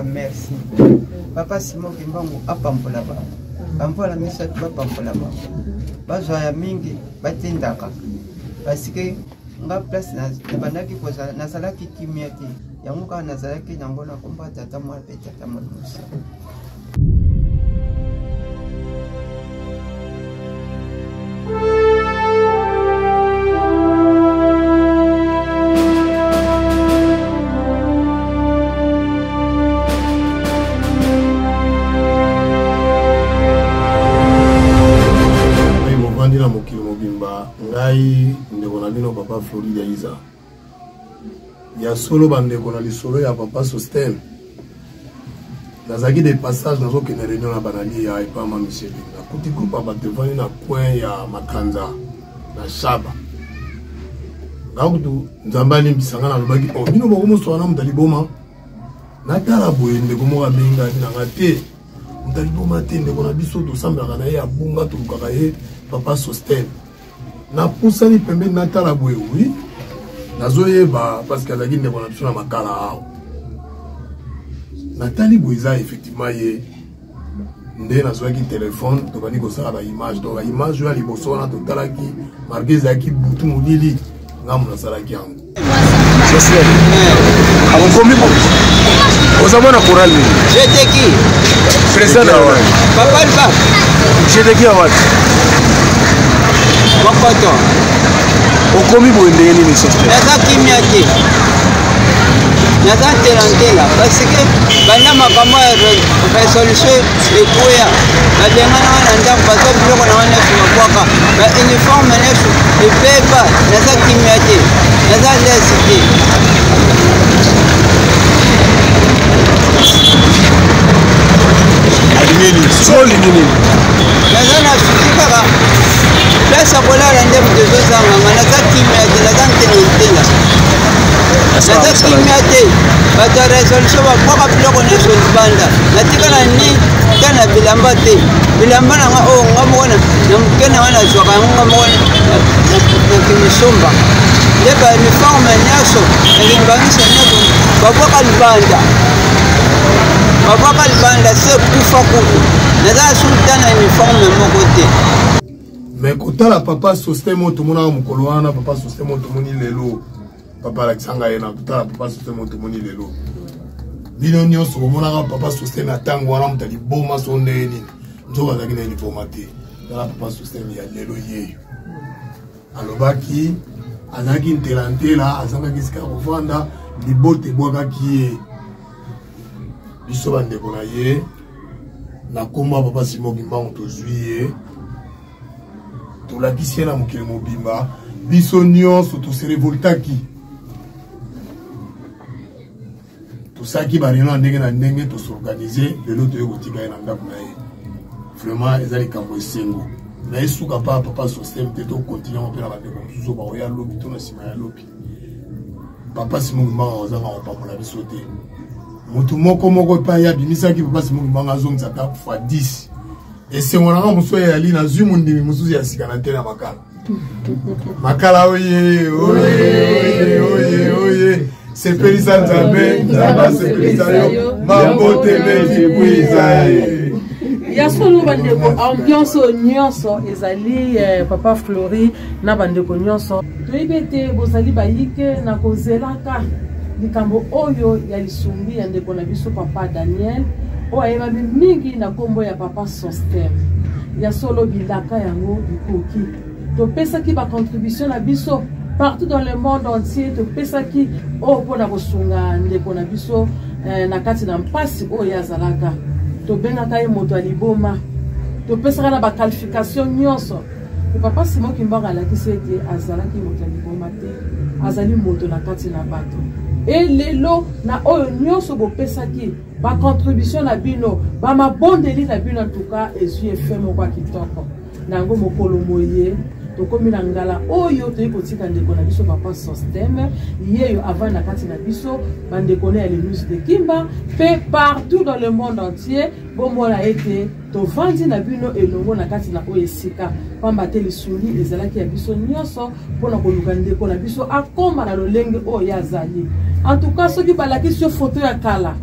Merci. Papa Simon Kimbangu apampola ba. Pampola misa tu pampola ba. Bazo ya mingi batindaka. Parce que nga place na bandaki koza na salaki kimiati. Yango ka na salaki nango na komba tata mwa peta tata mwa musa. Ngai ndeko na bino papa Florida Iza ya solo bandeko na lisolo ya papa Sostem nazaki de passage nazo kene réunion na banali ya ipama monsieur na kuti groupe ba telefoni na coin ya Makanza na Shaba ngaudu nzambali mbisanga na lobaki o bino boko moswana mutali boma na tala boye ndeko mo kabenga na ngate mutali boma te ndeko na biso to sambaka na ye abunga to lukaka ye papa Sostem na pusani pembe na tala boye oui nazoyeba parce que azaki ndeko na biso na makala awa natali boye eza effectivement ye nde nazwaki telefone tobandi kosala baimage donc baimage oyo ya liboso wana totalaki marke ezalaki butu molili ngambo nasalaki yango Joseph akokomi ozamona choral nini j'étais qui président na wapi papa Liba j'étais qui awati Wakoto okomi boye ndenge nini Sostem naza kimia te naza ntelantela parce que banda makambo ya résolution ekoya badengana wana ndako baza biloko na wana nefu makwaka bauniforme nefu ebeba naza kimia te naza lesi te alinini solingi nini naza na suki kaka place akolala nde moto ezozanganga naza kimia te naza ntelantela naza kimia te bato ya résolution bakwaka biloko nyonso libanda natikala ni te na bilamba te bilamba nanga oyo nga moko na moke nanga nazwaka yango nga moko na kimisomba nde bauniforme nyonso elingangisa nyonso babwaka libanda se kufa kutu naza sulta na uniforme moko te. mais kotala papa Sostem oyo tomonaka mokolo wana papa Sostem oyo tomoni lelo papa alakisanga ye na kotala papa Sostem oyo tomoni lelo bino nyonso komonaka papa Sostem ya ntango wana moto aliboma so ndenge nini nzoko azalaki na liboma te tala papa Sostem ya lelo yeyo alobaki azalaki ntelantela azangaki esika kovanda libote ebwakaki ye biso bandeko na ye na komba papa Simon Kimbangu tozwi ye tolakisi ye na mokili mobimba biso nyonso toserevoltaki tosaki bareno ndenge na ndenge tosorganize lelo toye kotika ye na ndako na ye vraiment eza likambo esengo na ye suka pa papa Sostem te tokontinue mpe na bandeko mosusu bakoya lobi to na nsima ya lobi papa Simon Kimbangu azanga kopambola biso te motu moko epai abimisaki papa Simon Kimbangu azongisa ta fois 10 esengo nanga mosusu eyali nazwi mondimi mosusu ya sika na te na makala oye sepelisa nzambe nzamba sepelisa yo mambote mejibwiza ye ya solo bandeko ambiance nyonso ezali papa Flori na bandeko nyonso toyebi ete bozali bayike na kozelaka likambo oyo ya lisumbi ya ndeko na biso papa Daniel oyo ayebami mingi na kombo ya papa Sostem ya solo bilaka yango bikoki topesaki bacontribution na biso partout dans le monde entier topesaki oyo mpona kosunga ndeko na biso na kati na mpasi oyo azalaka tobengaka ye moto ya liboma topesaka na baqualification nyonso papa Simon Kimbangu alakisi ete azalaki moto ya liboma te azali moto na kati na bato elelo na oyo nyonso bopesaki bacontribution na bino bamabondeli na bino en tout cas ezwi efe moko ya kitoko nango mokolo moye tokomi na ngala oyo toyi kotika ndeko na biso papa Sosteme yeyo avant na kati na biso bandeko na les news de Kimba fait partout dans le monde entier bomona ete tovandi na bino elongo na kati na oyesika pamba te lisuni ezalaki ya biso nyonso mpona koluka ndeko na biso akoma na lolenge oyo azali. En tout cas soki balakisi yo photo ya kala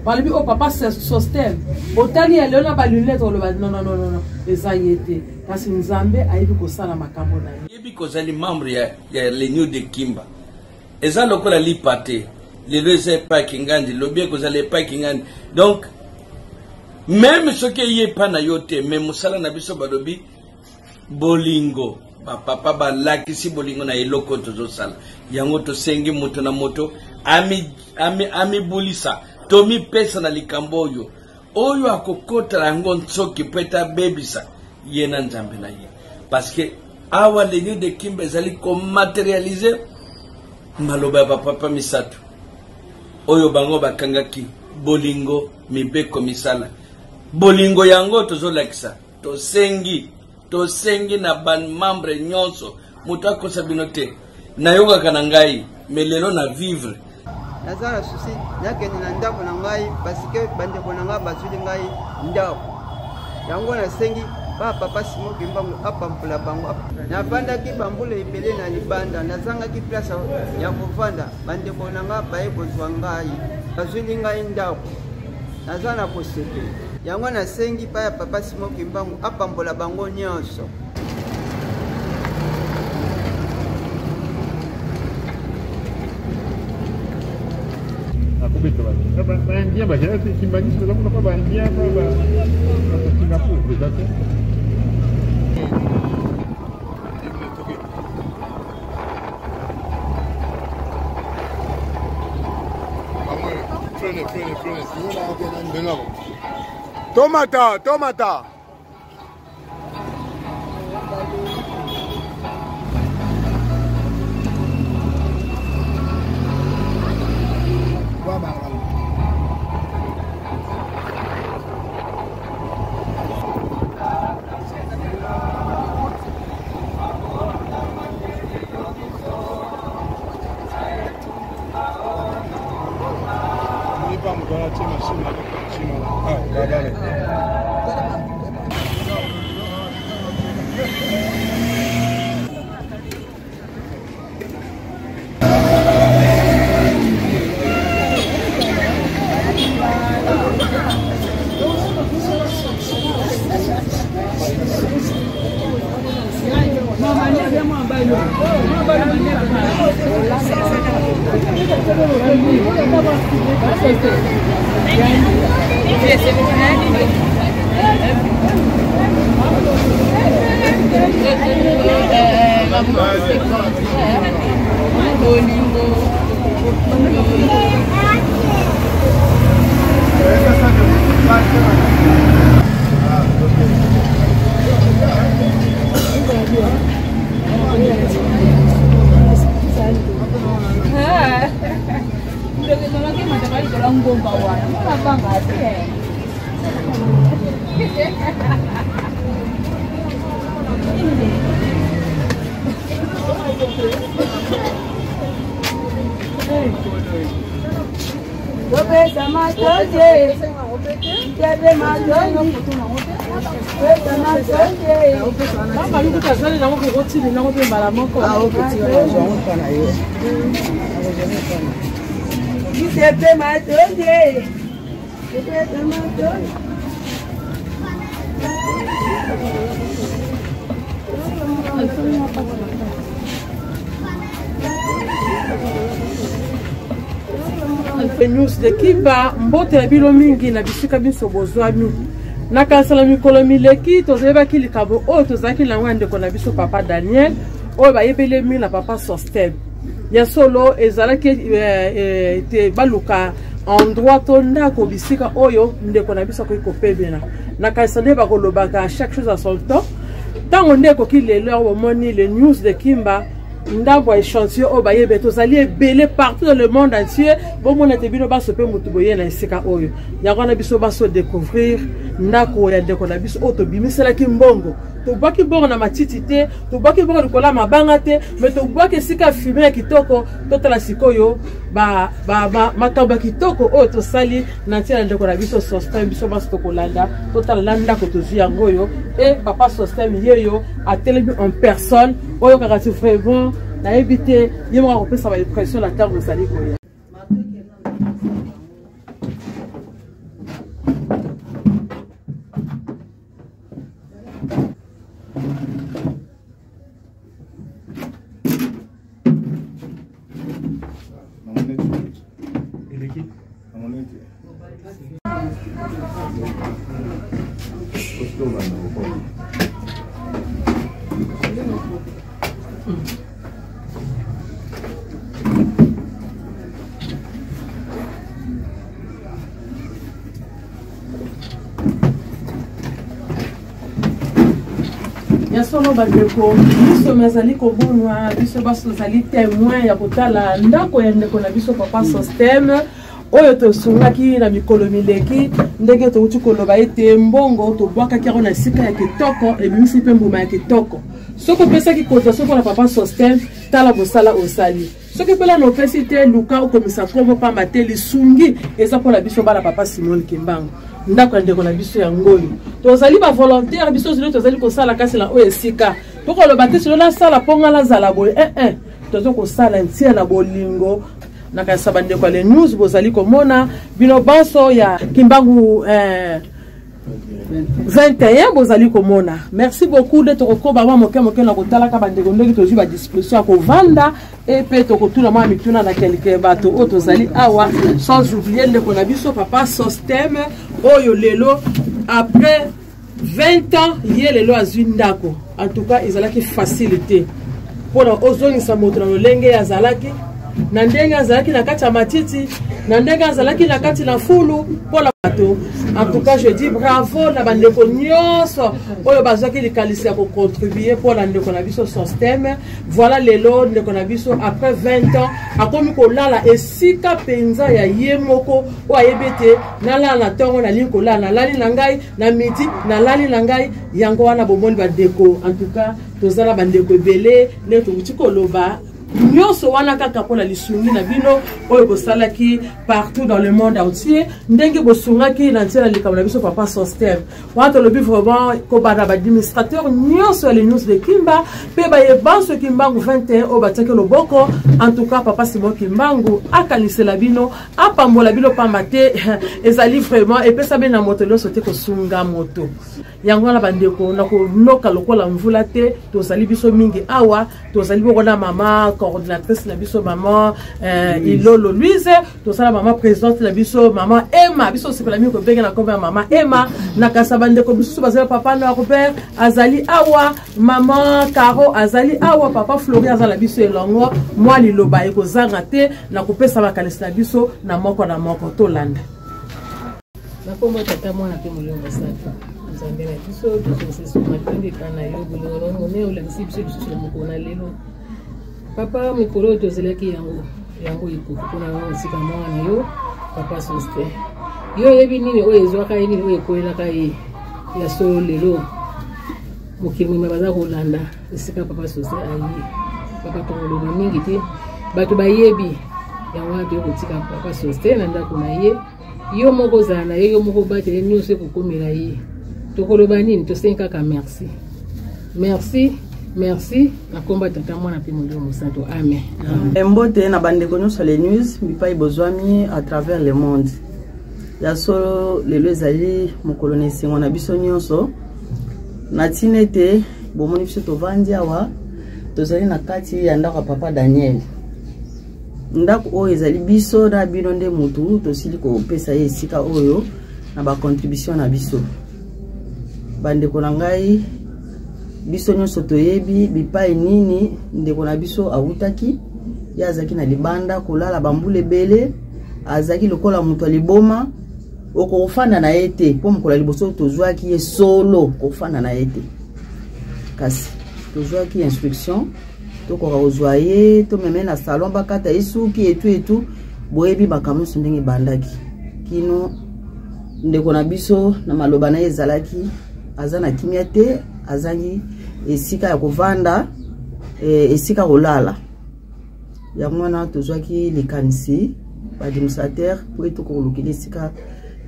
balobi o papa Sosteme otali ya leo na balunete oloba non eza ye te kasi nzambe ayebi kosala makambo na ye yebi kozali membre ya les news de Kimba eza lokola lipate lelo eza epai kingandi lobi ekozala epai kingandi donc même soki ye epai na yo te me mosala na biso balobi bolingo bapapa balakisi bolingo na eloko tozosala yango tosengi moto na moto amibulisa tomipesa na likambo oyo akokota yango nsoki mpo ete abebisa ye na nzambe na ye parce que awa les news de Kimba ezali komaterialize maloba ya bapapa misato oyo bango bakangaki bolingo mibeko misala bolingo yango tozolakisa tosengi na bamembre nyonso moto akosa bino te nayokaka na ngai me lelo na vivre naza na susi nakende na ndako na ngai pasike bandeko na ngai bazwili ngai ndako yango nasengi papa Simon Kimbangu apampola bango navandaki bambula ebele na libanda nazangaki place ya kovanda bandeko na ngai baye kozwa ngai bazwili ngai ndako naza na kosepela yango nasengi pa ya papa Simon Kimbangu apampola bango nyonso. Baindia bajalan si Kimbani sudah kamu apa Baindia apa Singapura berarti. Tomata. News de Kimba mbote ya bilo mingi na bisika biso bozwami na kansala mikolo mileki tozebaki likabo oyo tozalaki nango ya ndeko na biso papa Daniel oyo bayebelemi na papa Sosteme ya solo ezalaki te baluka endroit to ndako bisika oyo ndeko na biso akoki kopebena na kansala nde bakolobaka chaque chose à son temps ntango nde ekoki lelo omoni le news de Kimba ndabo échantillon oyo bayebe tozali ebele partout dans le monde entier bomona te bino baso mpe motu boye na esika oyo yango wana biso baso découvrir ndako ya ndeko na biso oyo tobimiselaki mbongo tobwaki bongo na matiti te tobwaki bongo likola mabanga te mais tobwaki esika fume ya kitoko totala sikoyo makambo ya kitoko oyo tosali na ntina ndeko na biso Sostem biso basi tokolanda totala na ndako tozwi yango oyo e papa Sostem yeyo atelemi en personne oyo kaka ti vraiment nayebi te ye moko akopesa baimpression na ntango ezali koya. Solo bandeko biso mazali kobonwa biso baso zali témoin ya kotala ndako ya ndeko na biso papa Sostem oyo tosungaki na mikolo mileki ndenge touti koloba ete mbongo tobwakaki yango na esika ya kitoko ebimisi mpe mbuma ya kitoko soki opesaki cotisation mpona papa Sostem tala bosala osali soki mpela na opesi te luka okomisa kombo pamba te lisungi eza mpona biso bana papa Simon Kimbangu ndako ya ndeko na biso ya ngoyo tozali ba volontaire biso zilo tozali kosala kasi na oyo esika tokoloba te silo nasala mponga nazala boye tozo kosala ntia na bolingo na kasi bandeko ya le news bozali komona bino banso ya Kimbangu 21 bozali komona. Merci beaucoup de toko ba moke na kotala ka bandeko ndenge tozwi ba disposition ko vanda et pe toko tuna ma mituna na quelque bato o tozali awa sans oublier ndeko na biso papa Sostem oyo lelo après 20 ans ye lelo azwi ndako. En tout cas ezalaki facilité pona ozongisa moto na lolenge azalaki na ndenge azalaki na kati ya matiti na ndenge azalaki na kati na fulu pona bato. En tout cas, je dis bravo na bandeko nyonso oyo bazaki likalisi ya ko contribuer pour la ndeko na biso Sostem. Voilà lelo ndeko na biso après 20 ans akomi ko lala esika penza ya yemoko o ayebete na la na tongo na liko la na lali na ngai na midi na lali na ngai yango wana bomoni bandeko. En tout cas, tozala bandeko ebele ne tuti koloba nyonso wana kaka mpona lisungi na bino oyo bosalaki partout dans le monde entier ndenge bosungaki na ntina likambo na biso papa Sostem wana tolobi vraiment kobanda baadministrateur nyonso ya news de Kimba mpe bayebanso Kimbangu 21 oyo batiaki loboko. En tout cas papa Simon Kimbangu akanisela bino apambola bino pamba te ezali vraiment epesa be na moto nyonso te kosunga moto yango wana bandeko na konoka lokola mvula te tozali biso mingi awa tozali bokona mama coordinatrice na biso maman Ilolo Louise tozala maman présidente na biso maman Emma biso sepela mingi kobenga na kombe ya maman Emma na kasabande ko biso bazala papa na Robert azali awa maman Caro azali awa papa Flori azala biso elongo moi liloba ekozanga te na kopesa bakalisi na biso na moko tolanda na kombo tata mwana pe molongo sata nzambela biso tososeso matindi kana yo bolongo ne olakisi biso lisusu na mokona lelo papa mikolo tozelaki yango ikuku mpona esika mwana yo papa Sostem yo yebi nini oyo ezwaka ye nini oyo ekwelaka ye ya solo lelo mokili mwema baza kolanda esika papa Sostem aye papa tongoloba mingi te bato bayebi yango wana toye kotika papa Sostem na ndako na ye yo moko ozala na ye yo moko batele nyonso ekokomela ye tokoloba nini tosengi kaka merci na komba tata mwana pe molio mosanto amen. Mbote na bandeko nyonso les news bipai bozwami à travers le monde ya solo lelo ezali mokolo na esengo na biso nyonso na ntina ete bomoni biso tovandi awa tozali na kati ya ndako ya papa Daniel ndako oyo ezali biso na bino nde mutu tosili kopesa ye esika oyo na bacontribution na biso bandeko na ngai biso nyonso toyebi bipai nini ndeko na biso awutaki ya azaki na libanda kolala bambule bele azaki lokola mutu aliboma okofanda na ete po mukola liboso tozwaki ye solo kofanda na ete kasi tozwaki instruction tokoka ozwa ye tomeme na salon bakata esuki etu boyebi makambo nyonso ndenge bandaki kino ndeko na biso na maloba na ye ezalaki aza na kimia te azangi esika ya kovanda esika kolala yango wana tozwaki likanisi administrateur po ete tokolukila esika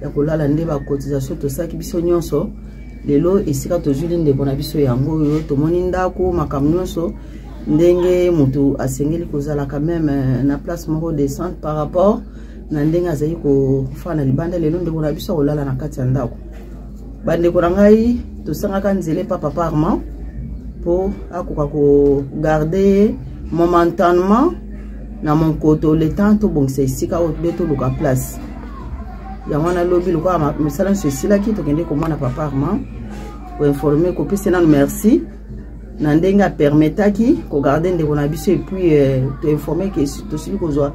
ya kolala nde bacotisation tosaki biso nyonso lelo esika tozwili ndeko na biso yango oyo tomoni ndako makambo nyonso ndenge mutu asengeli kozala quand même na place moko décente par rapport na ndenge azali kofana libanda lelo ndeko na biso kolala na kati ya ndako bandeko na ngai tosangaka nzele papa Armand po akoka ko garder momentanément na mon koto le temps to bongisa esika oyo to luka place yango na lobi luka misala sesila ki to kende komona papa Armand pour informer ko pese na merci na ndenge permetaki ko garder ndeko na biso et puis to informer que to sili kozwa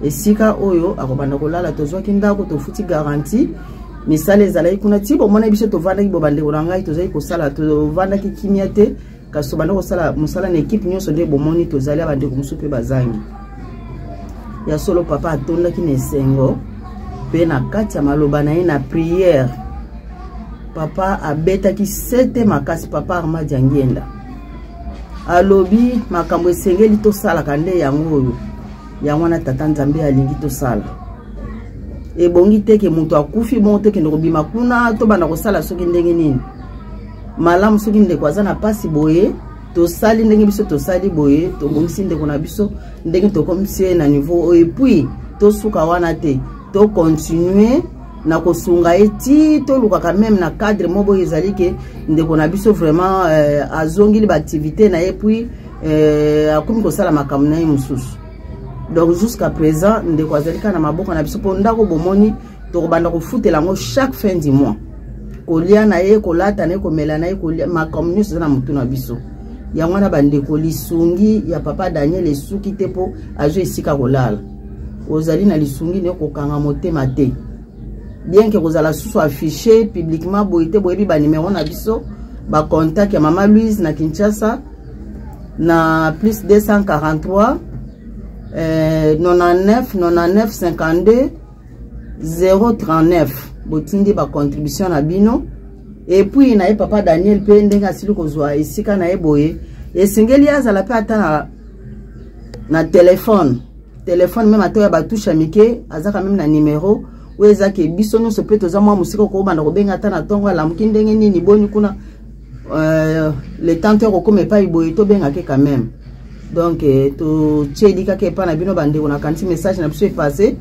esika oyo akobanda kolala tozwa kindako to futi garantie misala ezalaki kuna ti bomona biso to vanda ki bobandeko na ngai tozali kosala to vanda ki kimia te kaso banda kosala musala na équipe nyonso nde bomoni tozali abandeko musu pe bazangi ya solo papa atondaki na esengo pe na kati ya maloba na ye na prière papa abetaki sete makasi papa Armand Angienda alobi makambo esengeli tosalaka nde yango oyo yango na tata Nzambe alingi tosala ebongi teke mutu akufi bon teke ndeko bima kuna to bana kosala soki ndenge nini malamu soki ndeko aza na pasi boye tosali ndenge biso tosali boye tobongisi ndeko na biso ndenge tokomisi na niveau et puis tosuka wana te to continuer na kosunga eti to luka quand même na cadre mobo ezali ke ndeko na biso vraiment azongili ba activité na et puis akomi kosala makambo na ye mususu donc jusqu'à présent ndeko azali kana maboko na biso po ndako bomoni to kobanda kofutela ngo chaque fin du mois kolia na ye kolata na ye komela na ye kolia makambo nyonso na mutu na biso yango na bandeko lisungi ya papa Daniel esuki te po azo esika kolala ozali na lisungi ne kokanga motema te bien que kozala susu affiché publiquement boite boyebi ba numéro na biso ba contact ya mama Louise na Kinshasa na plus 243 99 99 52 039 botindi ba contribution na bino et puis na ye papa Daniel pe ndenge asili kozwa esika na ye boye esengeli azala pe ata na téléphone même atoya batusha mike azaka même na numéro weza ke biso nyonso pe toza mwa musika ko banda ko benga ata na tongo ala mukindenge nini boni kuna le tenteur ko me pa iboye to benga ke quand même donc to tchedika ke pa na bino bande on a kanti message na biso passé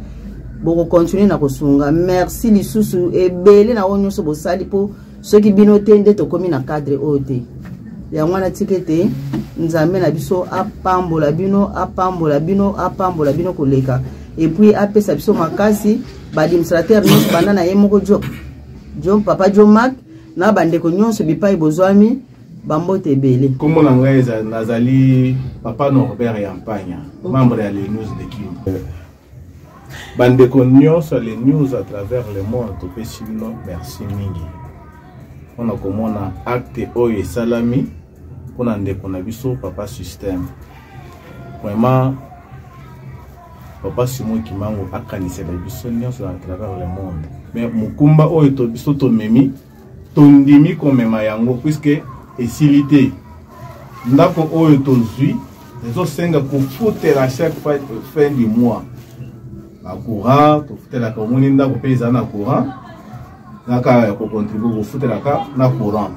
boko continuer na kosunga merci lisusu ebele na onyo so bosali po soki bino tende to komi na cadre ote ya mwana tikete Nzambe na biso apambola bino koleka et puis apesa biso makasi ba administrateur nyonso banda na ye moko jo papa jo Mark na bandeko nyonso bipai bozwami bambote ebele kombo na ngai nazali papa Norbert Yampanya membre ya les news de Kimbo bandeko nyonso les news à travers le monde topesi bino merci mingi on a komona acte oyo esalami mpona ndeko na biso papa système vraiment papa Simon Kimango akanisela biso nyonso à travers le monde mais mukumba oyo to biso to memi tondimi komema yango puisque esilité ndako oyo tozwi ezosenga kofutela chaque fin du mois na courant tofutela ka omoni ndako mpe eza na courant naka kocontribue kofutelaka na courant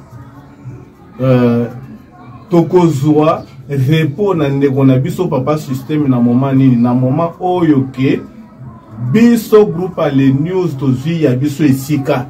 tokozwa repos na ndeko na biso papa système na moment nini na moment oyo ke biso groupe à les news tozwi ya biso esika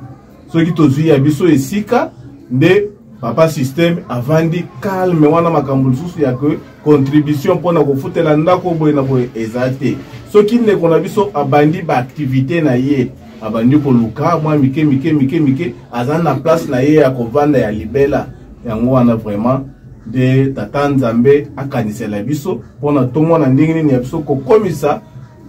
soki tozwi ya biso esika nde papa système avandi calme wana makambo lisusu ya ke contribution mpona kofutela ndako boye na boye eza te soki ndeko na biso abandi ba activité na ye abandi koluka mwa mike aza na place na ye ya kovanda ya libela yango wana vraiment de tata Nzambe akanisela biso mpona tomona ndenge nini ya biso kokomisa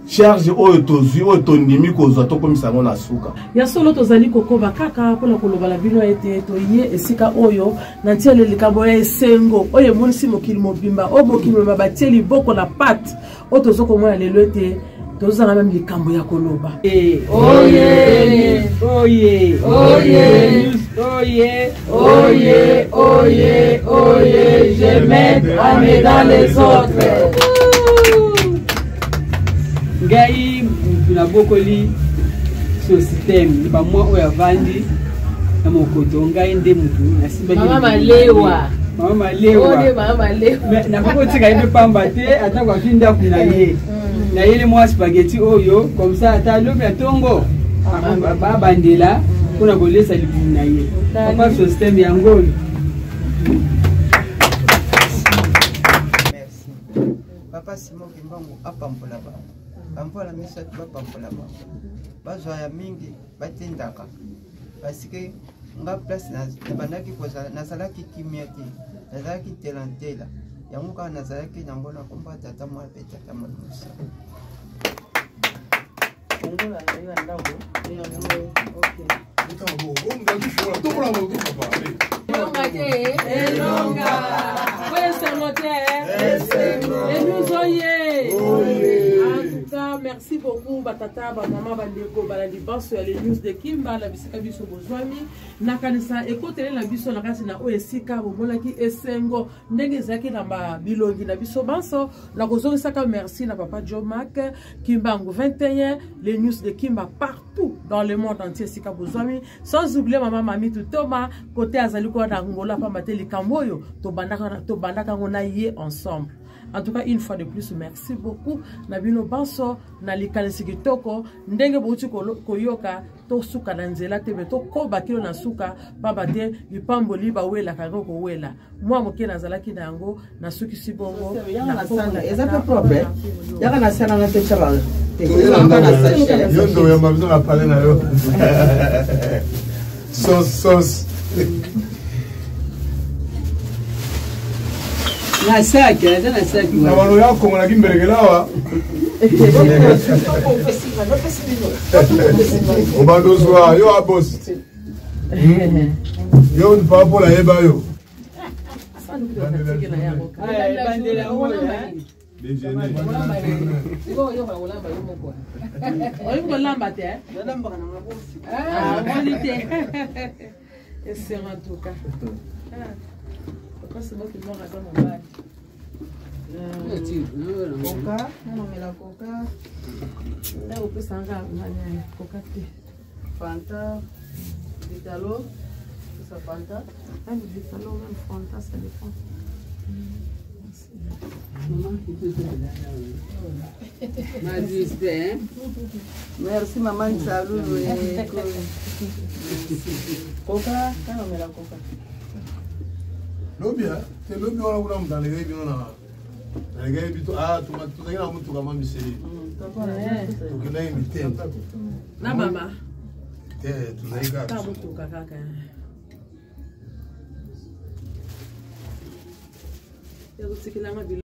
charge oyo tozwi oyo tondimi kozwa tokomisa ngo na suka ya solo tozali kokoba kaka mpona koloba na bino ete toye esika oyo na ntiele likambo ya esengo oyo emonisi mokili mobimba oyo mokili mobimba batie liboko na pate oyo tozokomona lelo ete tozanga même likambo ya koloba. Oye, oye, oye, oye, oye, oye, oye, je m'aime dans les autres. Ngai tunabokoli so système ba moi oya vandi na mokoto ngai nde mutu na simba mama malewa mama lewa mama lewa na ko tika ibe pamba te ata kwa finda kuna ye na yele moi spaghetti oyo comme ça ata lobi atongo ba bandela kuna kolesa libu na ye papa système ya ngoli. Merci papa Simon Kimbangu apambola ba pambola misatu bapambola ba bazwa ya mingi batindaka parce que nga place na bandaki kozala nazalaki kimia te nazalaki telantela yango kaka nazalaki nango na komba tata mwa pe tata mwa mosa merci beaucoup batata bamama bandeko balandi banso ya les news de Kimba la bisika biso bozwami nakanisa ekotele na biso na kasi na oyo esika bomonaki esengo ndenge ezalaki na bilongi na biso banso na kozongisaka merci na papa Jomak Kimbangu 21 les news de Kimba partout dans le monde entier esika bozwami sans oublier mama mami tutoma côté azali kwa na ngola pamba te likambo oyo tobandaka ngo na ye ensemble. En tout cas, une fois de plus, merci beaucoup. Nabino Banso, Nalikanisi Kitoko, Ndenge Bouti Koyoka, To Suka Nanzela, Tebe, To Koba Kilo Nasuka, Babate, Lipamboli, Bawela, Kagoko Wela. Moi, Moke Nazalaki Nango, Nasuki Sibongo. Exactement propre. Yaka na sana na techa Yondo ya mabizo na pale na yo. Sauce. Na saki, na saki. Na wano yako mwana kimberegelawa. Obandozwa, yo abos. Yo npapo la yeba yo. C'est moi qui m'en raconte mon bail. Coca, non mais la coca. Là on peut s'en ramener coca thé. Fanta, Vitalo, ça Fanta. Même Vitalo, même Fanta, ça dépend. Merci maman Salou. Coca, non mais la coca. Lobia, te lobia wala kuna mtalegea hivi na nalegea hivi tu tunakina mtu kama miseli. Tukina hivi tena. Na mama. Tunaiga. Kama mtu kaka. Yego sikilanga bila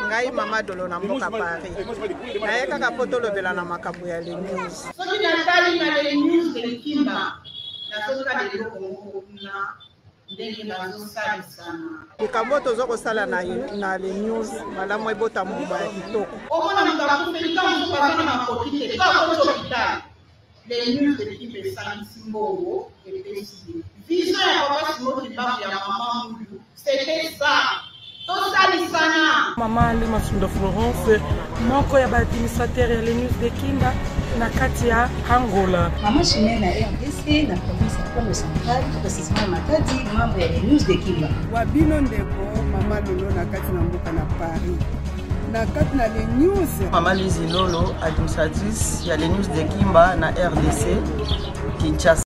ngai mama dolo na mboka Paris naye kaka po tolobela na makambo ya les news soki natali na les news de Kimba nazoka leloko moko kuna ndenge nazosalisana likambo tozokosala na les news malamu ebota moba ya kitoko omona moto akufeli ka mosuku aza na makoki te ka akoti hôpital les news de Kimba esalisi mbongo epesi vision ya papa Simon Kimbangu ya mama Mundu c'était ça. Maman Lima Sunda Florence, moko ya administrateur ya les news de Kimba na kati ya Angola. Maman Chimène na RDC na province ya Congo Central, précisément Matadi, membre ya les news de Kimba. Wabino ndeko mama Lolo na kati na mboka na Paris. Na kati na les news. Maman Lizi Lolo, administratrice ya les news de Kimba na RDC Kinshasa.